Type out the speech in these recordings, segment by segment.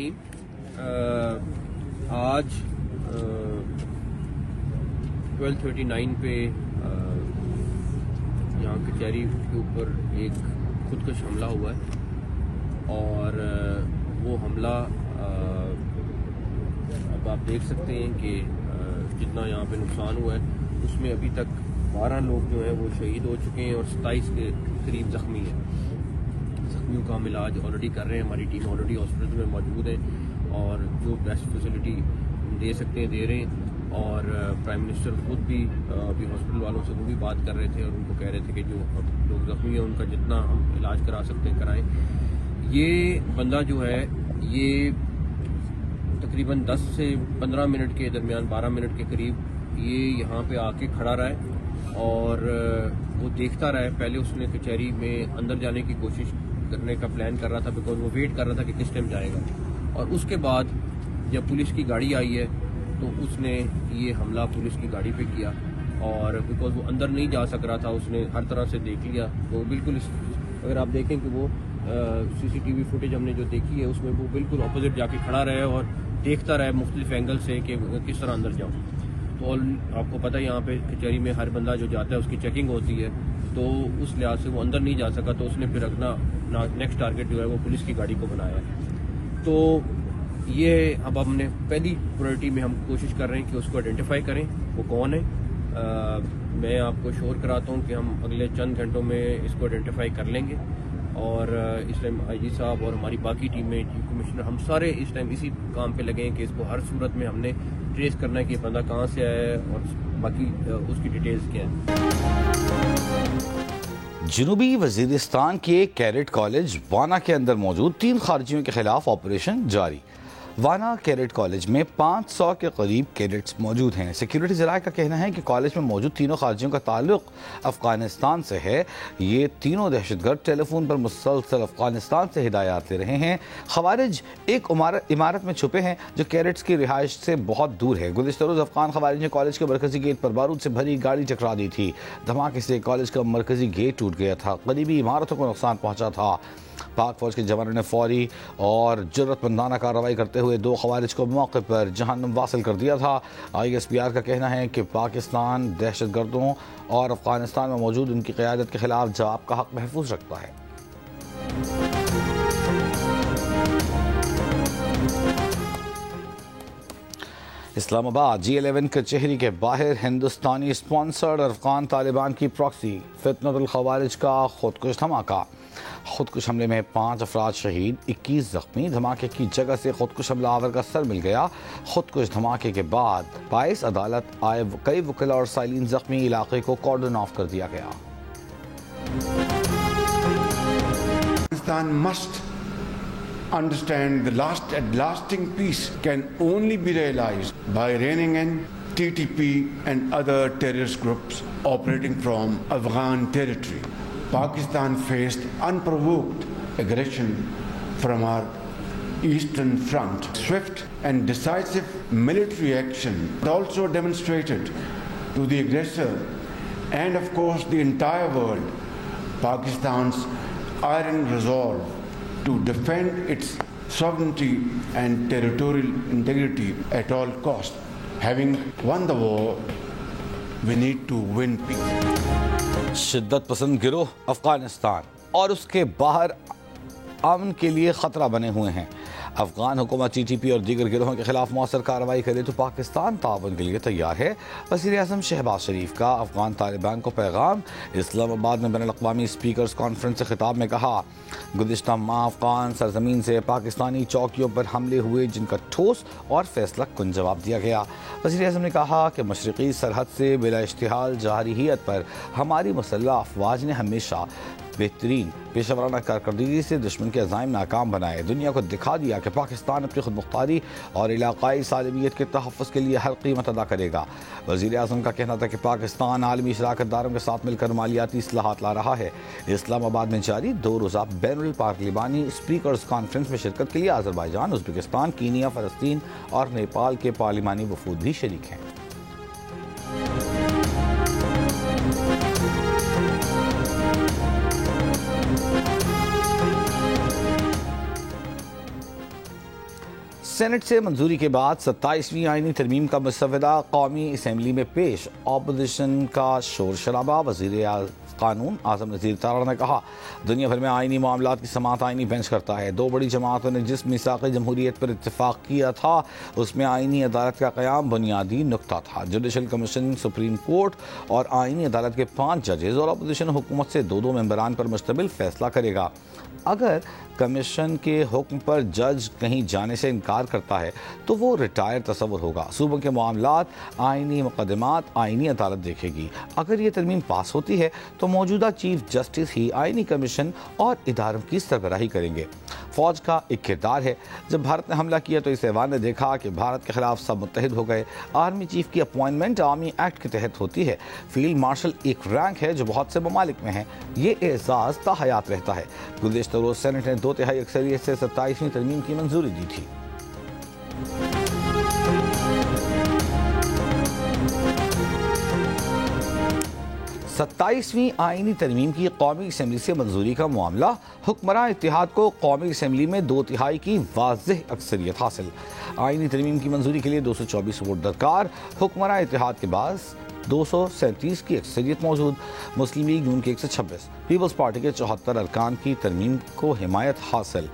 रहीम। आज 12:39 पे यहाँ कचहरी के ऊपर एक खुदकश हमला हुआ है और वो हमला अब आप देख सकते हैं कि जितना यहाँ पे नुकसान हुआ है उसमें अभी तक 12 लोग जो हैं वो शहीद हो चुके हैं और 27 के करीब ज़ख्मी हैं। ज़ख्मियों का हम इलाज ऑलरेडी कर रहे हैं, हमारी टीम ऑलरेडी हॉस्पिटल में मौजूद है और जो बेस्ट फैसिलिटी दे सकते हैं दे रहे हैं। और प्राइम मिनिस्टर खुद भी अभी हॉस्पिटल वालों से वो भी बात कर रहे थे और उनको कह रहे थे कि जो लोग ज़ख्मी हैं उनका जितना हम इलाज करा सकते हैं कराएं। ये बंदा जो है ये तकरीबन 10 से 15 मिनट के दरमियान 12 मिनट के करीब ये यहाँ पे आके खड़ा रहा है और वो देखता रहा है। पहले उसने कचहरी में अंदर जाने की कोशिश करने का प्लान कर रहा था बिकॉज वो वेट कर रहा था कि किस टाइम जाएगा। और उसके बाद जब पुलिस की गाड़ी आई है तो उसने ये हमला पुलिस की गाड़ी पे किया और बिकॉज वो अंदर नहीं जा सक रहा था उसने हर तरह से देख लिया। तो बिल्कुल अगर आप देखें कि वो सीसीटीवी फुटेज हमने जो देखी है उसमें वो बिल्कुल अपोजिट जाके खड़ा रहे और देखता रहे मुख्तलिफ एंगल से कि किस तरह अंदर जाऊँ। तो आपको पता है यहाँ पे कचहरी में हर बंदा जो जाता है उसकी चेकिंग होती है, तो उस लिहाज से वो अंदर नहीं जा सका। तो उसने फिर अपना नेक्स्ट टारगेट जो है वो पुलिस की गाड़ी को बनाया। तो ये अब हमने पहली प्रायोरिटी में हम कोशिश कर रहे हैं कि उसको आइडेंटिफाई करें वो कौन है। मैं आपको श्योर कराता हूँ कि हम अगले चंद घंटों में इसको आइडेंटिफाई कर लेंगे और इस टाइम आईजी साहब और हमारी बाकी टीमें चीफ कमिश्नर हम सारे इस टाइम इसी काम पे लगे हैं कि इसको हर सूरत में हमने ट्रेस करना है कि बंदा कहाँ से आया है और बाकी उसकी डिटेल्स क्या है। जनूबी वजीरिस्तान के कैडेट कॉलेज वाना के अंदर मौजूद 3 खारजियों के खिलाफ ऑपरेशन जारी। वाना कैडेट कॉलेज में 500 के करीब कैडेट्स मौजूद हैं। सिक्योरिटी ज़राए का कहना है कि कॉलेज में मौजूद तीनों खारजियों का ताल्लुक अफगानिस्तान से है। ये तीनों दहशतगर्द टेलीफोन पर मुसलसल अफगानिस्तान से हिदायत ले रहे हैं। खवारिज एक इमारत में छुपे हैं जो कैडेट्स की रिहाइश से बहुत दूर है। गुज़िश्ता रोज़ अफगान खवारिज ने कॉलेज के मरकजी गेट पर बारूद से भरी गाड़ी टकरा दी थी। धमाके से कॉलेज का मरकजी गेट टूट गया था, करीबी इमारतों को नुकसान पहुंचा था। पाक फौज के जवानों ने फौरी और जुर्रतमंदाना कार्रवाई करते हुए 2 खवारिज को मौके पर जहन्नुम वासिल कर दिया था। ISPR का कहना है कि पाकिस्तान दहशतगर्दों और अफगानिस्तान में मौजूद उनकी क़यादत के खिलाफ जवाब का हक महफूज रखता है। इस्लामाबाद G11 कचहरी के बाहर हिंदुस्तानी स्पॉन्सर्ड अफगान तालिबान की प्रॉक्सी फितनतुल खवारिज का खुदकुश धमाका। खुदकुश हमले में 5 अफराद शहीद, 21 जख्मी। धमाके की जगह से खुदकुश हमलावर का सर मिल गया। खुदकुश धमाके के बाद बाइस अदालत आए कई वकील और साइलिन जख्मी। इलाके को कॉर्डन ऑफ कर दिया गया। Pakistan must understand the lasting peace can only be realized by reining in TTP and other terrorist groups operating from Afghan territory. Pakistan faced unprovoked aggression from our eastern front. Swift and decisive military action also demonstrated to the aggressor and of course the entire world Pakistan's iron resolve to defend its sovereignty and territorial integrity at all costs. Having won the war, we need to win peace. शिद्दत पसंद गिरोह अफगानिस्तान और उसके बाहर अमन के लिए खतरा बने हुए हैं। अफगान हुकूमत TTP और दीगर गिरोहों के खिलाफ मौसर कार्रवाई करे तो पाकिस्तान ताउन के लिए तैयार है। वज़ीर आज़म शहबाज शरीफ का अफगान तालिबान को पैगाम। इस्लामाबाद में बैनुल-अक़वामी स्पीकर्स कॉन्फ्रेंस से खिताब में कहा, गुज़िश्ता माह अफगान सरजमीन से पाकिस्तानी चौकियों पर हमले हुए जिनका ठोस और फैसला कुन जवाब दिया गया। वज़ीर आज़म ने कहा कि मशरक़ी सरहद से बिला इश्तिहाल जारहियत पर हमारी मुसल्लह अफवाज ने हमेशा बेहतरीन पेशेवराना कारकर्दगी से दुश्मन के अज़ाइम नाकाम बनाए। दुनिया को दिखा दिया कि पाकिस्तान अपनी खुद मुख्तारी और इलाकाई सालमियत के तहफ़्फ़ुज़ के लिए हर कीमत अदा करेगा। वज़ीर आज़म का कहना था कि पाकिस्तान आलमी शराकतदारों के साथ मिलकर मालियाती इस्लाहात ला रहा है। इस्लामाबाद में जारी 2 रोज़ा बैनुल पार्लिमानी स्पीकर्स कॉन्फ्रेंस में शिरकत के लिए अज़रबैजान, उज़्बेकिस्तान, कीनिया, फ़लस्तीन और नेपाल के पार्लिमानी वफूद भी शरीक हैं। सेनेट से मंजूरी के बाद 27वीं आईनी तरमीम का मसवदा कौमी असम्बली में पेश। अपोजिशन का शोर शराबा। वज़ीर कानून आज़म नज़ीर तारा ने कहा, दुनिया भर में आईनी मामलात की समाअत आईनी बेंच करता है। दो बड़ी जमातों ने जिस मिसाक़ जमहूरियत पर इत्तेफाक किया था उसमें आईनी अदालत का क़याम बुनियादी नुक्ता था। जुडिशल कमीशन, सुप्रीम कोर्ट और आईनी अदालत के 5 जजेस और अपोजिशन हुकूमत से 2-2 मेंबरान पर मुश्तमिल फैसला करेगा। अगर कमीशन के हुक्म पर जज कहीं जाने से इनकार करता है तो वो रिटायर तस्वुर होगा। सूबों के मामलात, आईनी मुकदमात आईनी अदालत देखेगी। अगर ये तरमीम पास होती है तो मौजूदा चीफ जस्टिस ही आईनी कमीशन और इदारों की सरबराही करेंगे। फौज का एक किरदार है। जब भारत ने हमला किया तो इस ऐवान ने देखा कि भारत के खिलाफ सब मुत्तहिद हो गए। आर्मी चीफ की अपॉइंटमेंट आर्मी एक्ट के तहत होती है। फील्ड मार्शल एक रैंक है जो बहुत से ममालिक में है। ये एजाज़ ताहयात रहता है। गुज़िश्ता रोज़ सेनेट ने 2/3 अक्सरियत से 27वीं तरमीम की मंजूरी दी थी। सत्ताईसवीं आईनी तरमीम की कौमी असम्बली से मंजूरी का मामला। हुक्मरान इत्तेहाद को कौमी असम्बली में 2/3 की वाज़ेह अक्सरियत हासिल। आईनी तरमीम की मंजूरी के लिए 224 वोट दरकार। हुक्मरान इत्तेहाद के पास 237 की अक्सरियत मौजूद। मुस्लिम लीग नून के 126, पीपल्स पार्टी के 74 अरकान की तरमीम को हिमायत हासिल।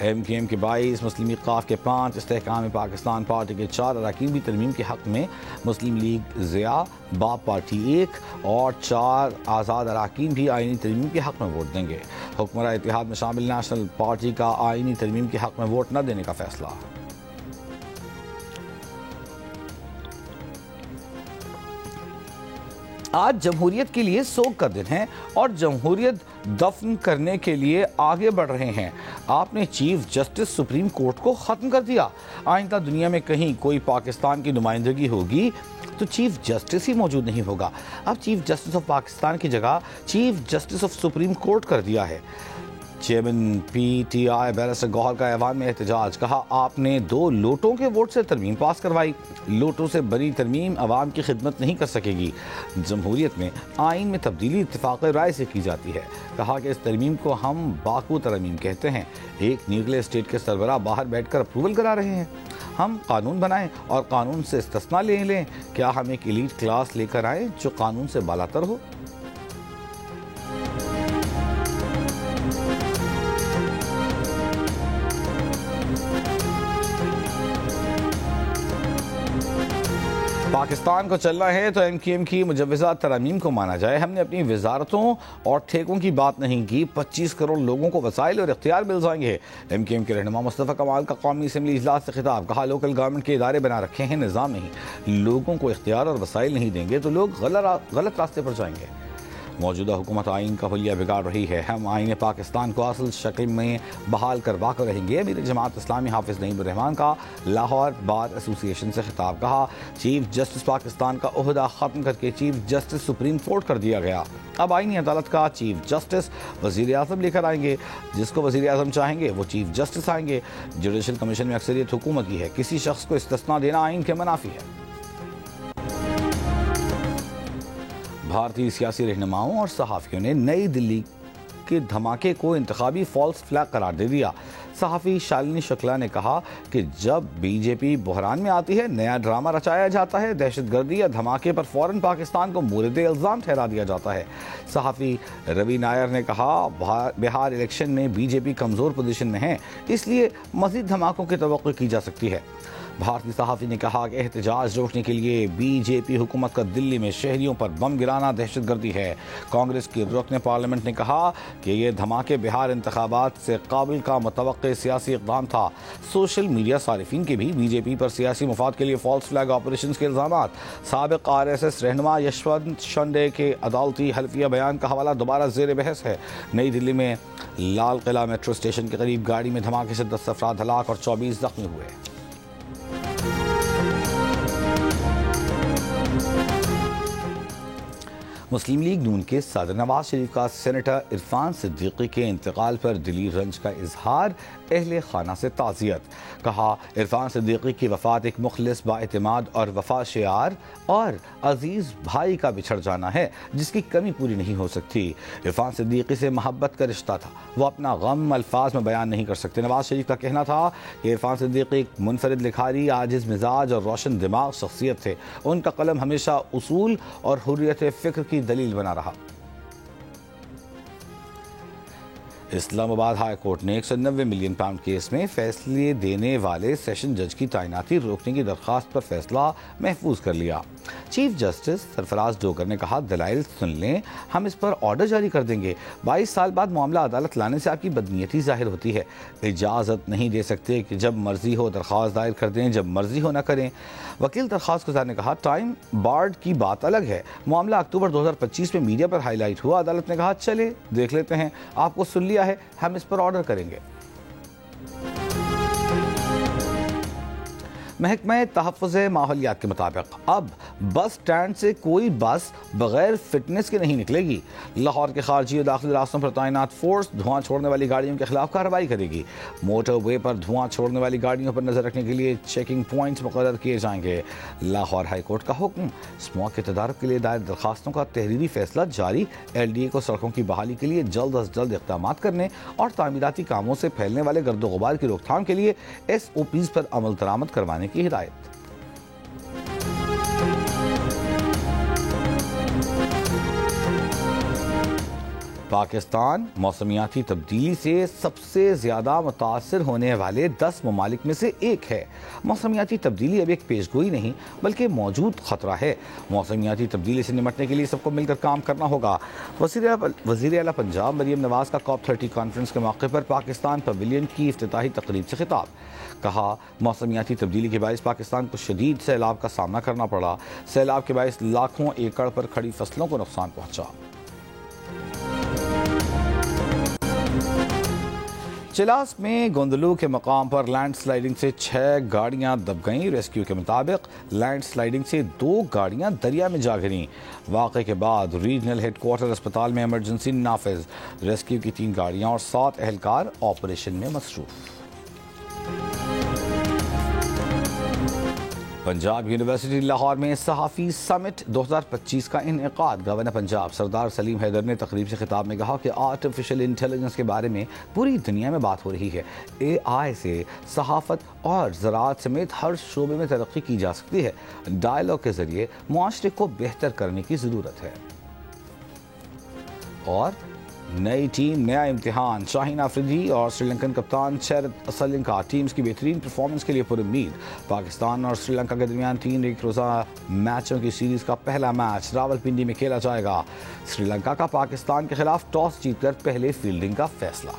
MKM के 22, मुस्लिम लीग क़ाफ के 5, इस्तेहकाम पाकिस्तान पार्टी के 4 अरकान भी तरमीम के हक़ में, मुस्लिम लीग ज़िया बाप पार्टी 1 और 4 आज़ाद अरकान भी आईनी तरमीम के हक़ में वोट देंगे। हुक्मरान इत्तेहाद में शामिल नेशनल पार्टी का आईनी तरमीम के हक़ में वोट न देने का फैसला। आज जमहूरियत के लिए सोग का दिन है और जमहूरियत दफन करने के लिए आगे बढ़ रहे हैं। आपने चीफ जस्टिस सुप्रीम कोर्ट को ख़त्म कर दिया। आइंदा दुनिया में कहीं कोई पाकिस्तान की नुमाइंदगी होगी तो चीफ जस्टिस ही मौजूद नहीं होगा। अब चीफ जस्टिस ऑफ पाकिस्तान की जगह chief justice of supreme court कर दिया है। चेयरमैन PTI बैरिस्टर गौहर का ऐवान में एहतजाज। कहा, आपने 2 लोटों के वोट से तरमीम पास करवाई। लोटों से बनी तरमीम अवाम की खिदमत नहीं कर सकेगी। जमहूरियत में आइन में तब्दीली इत्तेफाक राय से की जाती है। कहा कि इस तरमीम को हम बाकू तरमीम कहते हैं। एक न्यूक्लियर स्टेट के सरबराह बाहर बैठकर अप्रूवल करा रहे हैं। हम कानून बनाएं और कानून से इस्तिस्ना ले लें। क्या हम एक एलीट क्लास लेकर आएँ जो कानून से बालातर हो? पाकिस्तान को चलना है तो MKM की मुजव्वज़ा तरमीम को माना जाए। हमने अपनी वजारतों और ठेकों की बात नहीं की। 25 करोड़ लोगों को वसाइल और इख्तियार मिल जाएंगे। MKM के रहनुमा मुस्तफ़ा कमाल का कौमी असम्बली इजलास से खिताब। कहा, लोकल गवर्नमेंट के इदारे बना रखे हैं, निज़ाम नहीं। लोगों को इख्तियार और वसाइल नहीं देंगे तो लोग गलत रास्ते पर जाएंगे। मौजूदा हुकूमत आइन का हुलिया बिगाड़ रही है। हम आइन पाकिस्तान को असल शक्ल में बहाल करवा कर रहेंगे। अमीर जमात इस्लामी हाफिज़ नईम रहमान का लाहौर बार एसोसिएशन से खिताब। कहा, चीफ जस्टिस पाकिस्तान का ओहदा ख़त्म करके चीफ जस्टिस सुप्रीम कोर्ट कर दिया गया। अब आइनी अदालत का चीफ जस्टिस वज़ीर आज़म लेकर आएंगे। जिसको वज़ीर आज़म चाहेंगे वो चीफ जस्टिस आएंगे। जुडिशल कमीशन में अक्सरियत हुकूमत की है। किसी शख्स को इस्तिस्ना देना आइन के मुनाफी है। भारतीय सियासी रहनुमाओं और सहाफ़ियों ने नई दिल्ली के धमाके को इंतखाबी फॉल्स फ्लैग करार दे दिया। सहाफ़ी शालिनी शुक्ला ने कहा कि जब BJP बहरान में आती है, नया ड्रामा रचाया जाता है। दहशतगर्दी या धमाके पर फ़ौरन पाकिस्तान को मोरद इल्ज़ाम ठहरा दिया जाता है। सहाफ़ी रवि नायर ने कहा, बिहार इलेक्शन में BJP कमज़ोर पोजीशन में है, इसलिए मज़ीद धमाकों की तवक्को की जा सकती है। भारतीय सहाफ़ी ने कहा कि एहतजाज रोकने के लिए BJP हुकूमत का दिल्ली में शहरियों पर बम गिराना दहशतगर्दी है। कांग्रेस के रुकन पार्लियामेंट ने कहा कि ये धमाके बिहार इंतखाबात से काबिल का मुतवक्किल सियासी इक़दाम था। सोशल मीडिया सारिफिन के भी BJP पर सियासी मुफाद के लिए फॉल्स फ्लैग ऑपरेशन के इल्ज़ामात। साबिक़ RSS रहनुमा यशवंत शिंदे के अदालती हल्फिया बयान का हवाला दोबारा ज़ेर बहस है। नई दिल्ली में लाल किला मेट्रो स्टेशन के करीब गाड़ी में धमाके से 10 अफराद हलाक और 24 जख्मी हुए। मुस्लिम लीग नून के सदर नवाज शरीफ का सेनेटर इरफान सिद्दीकी के इंतकाल पर दिली रंज का इजहार, अहले खाना से ताज़ियत। कहा, इरफान सिद्दीकी की वफात एक मुखलिस, बाएतिमाद और वफा शियार और अजीज़ भाई का बिछड़ जाना है जिसकी कमी पूरी नहीं हो सकती। इरफान सिद्दीकी से मोहब्बत का रिश्ता था, वो अपना गम अल्फाज में बयान नहीं कर सकते। नवाज शरीफ का कहना था कि इरफान सिद्दीकी एक मुनफरिद लिखारी, आजिज़ मिजाज और रोशन दिमाग शख्सियत थे। उनका कलम हमेशा उसूल और हुर्रियत फ़िक्र की दलील बना रहा। इस्लामाबाद हाई कोर्ट ने 190 मिलियन पाउंड केस में फैसले देने वाले सेशन जज की तैनाती रोकने की दरख्वास्त पर फैसला महफूज कर लिया। चीफ जस्टिस सरफराज डोगर ने कहा, दलाइल सुन लें, हम इस पर ऑर्डर जारी कर देंगे। 22 साल बाद मामला अदालत लाने से आपकी बदनीयती जाहिर होती है। इजाज़त नहीं दे सकते कि जब मर्जी हो दरख्वास्त दायर कर दें, जब मर्जी हो ना करें। वकील दरख्वास्त गुजार ने कहा, टाइम बार्ड की बात अलग है। मामला अक्टूबर 2025 में मीडिया पर हाईलाइट हुआ। अदालत ने कहा, चले देख लेते हैं, आपको सुन लिया है, हम इस पर ऑर्डर करेंगे। महकमा तहफ़्फ़ुज़ माहौलियात के मुताबिक अब बस स्टैंड से कोई बस बगैर फिटनेस के नहीं निकलेगी। लाहौर के खारजी और दाखिली रास्तों पर तैनात फोर्स धुआं छोड़ने वाली गाड़ियों के खिलाफ कार्रवाई करेगी। मोटरवे पर धुआं छोड़ने वाली गाड़ियों पर नजर रखने के लिए चेकिंग पॉइंट्स मुकर्रर किए जाएंगे। लाहौर हाई कोर्ट का हुक्म, स्मॉग के तदारुक के लिए दायर दरखास्तों का तहरीरी फैसला जारी। LDA को सड़कों की बहाली के लिए जल्द अज जल्द इक़दाम करने और तामीराती कामों से फैलने वाले गर्दो गुबार की रोकथाम के लिए SOPs पर अमल दरामद करवाने की हिदायत। पाकिस्तान मौसमियाती तब्दीली से सबसे ज़्यादा मुतासर होने वाले 10 ममालिक में से एक है। मौसमियाती तब्दीली अब एक पेशगोई नहीं बल्कि मौजूद ख़तरा है। मौसमियाती तब्दीली से निपटने के लिए सबको मिलकर काम करना होगा। वज़ीर आला पंजाब मरीम नवाज़ का COP30 कॉन्फ्रेंस के मौके पर पाकिस्तान पवेलियन की इफ्तिताही तकरीब से खिताब। कहा, मौसमियाती तब्दीली के बायस पाकिस्तान को शदीद सैलाब का सामना करना पड़ा। सैलाब के बायस लाखों एकड़ पर खड़ी फसलों को नुकसान पहुँचा। चिलास में गोंदलू के मकाम पर लैंडस्लाइडिंग से 6 गाड़ियां दब गईं। रेस्क्यू के मुताबिक लैंडस्लाइडिंग से 2 गाड़ियां दरिया में जा गिरीं। वाक़े के बाद रीजनल हेडक्वार्टर अस्पताल में इमरजेंसी नाफिज। रेस्क्यू की 3 गाड़ियां और 7 एहलकार ऑपरेशन में मसरूफ। पंजाब यूनिवर्सिटी लाहौर में सहाफ़ी समिट 2025 का इनेकाद। गवर्नर पंजाब सरदार सलीम हैदर ने तकरीब से खिताब में कहा कि आर्टिफिशियल इंटेलिजेंस के बारे में पूरी दुनिया में बात हो रही है। AI से सहाफ़त और ज़राअत समेत हर शोबे में तरक्की की जा सकती है। डायलॉग के ज़रिए मुआशरे को बेहतर करने की ज़रूरत है। और नई टीम, नया इम्तिहान। शाहीन आफरीदी और श्रीलंकन कप्तान शरद असलंका टीम्स की बेहतरीन परफॉर्मेंस के लिए पुरुम्मीद। पाकिस्तान और श्रीलंका के दरमियान 3 एक रोज़ा मैचों की सीरीज़ का पहला मैच रावलपिंडी में खेला जाएगा। श्रीलंका का पाकिस्तान के खिलाफ टॉस जीतकर पहले फील्डिंग का फैसला।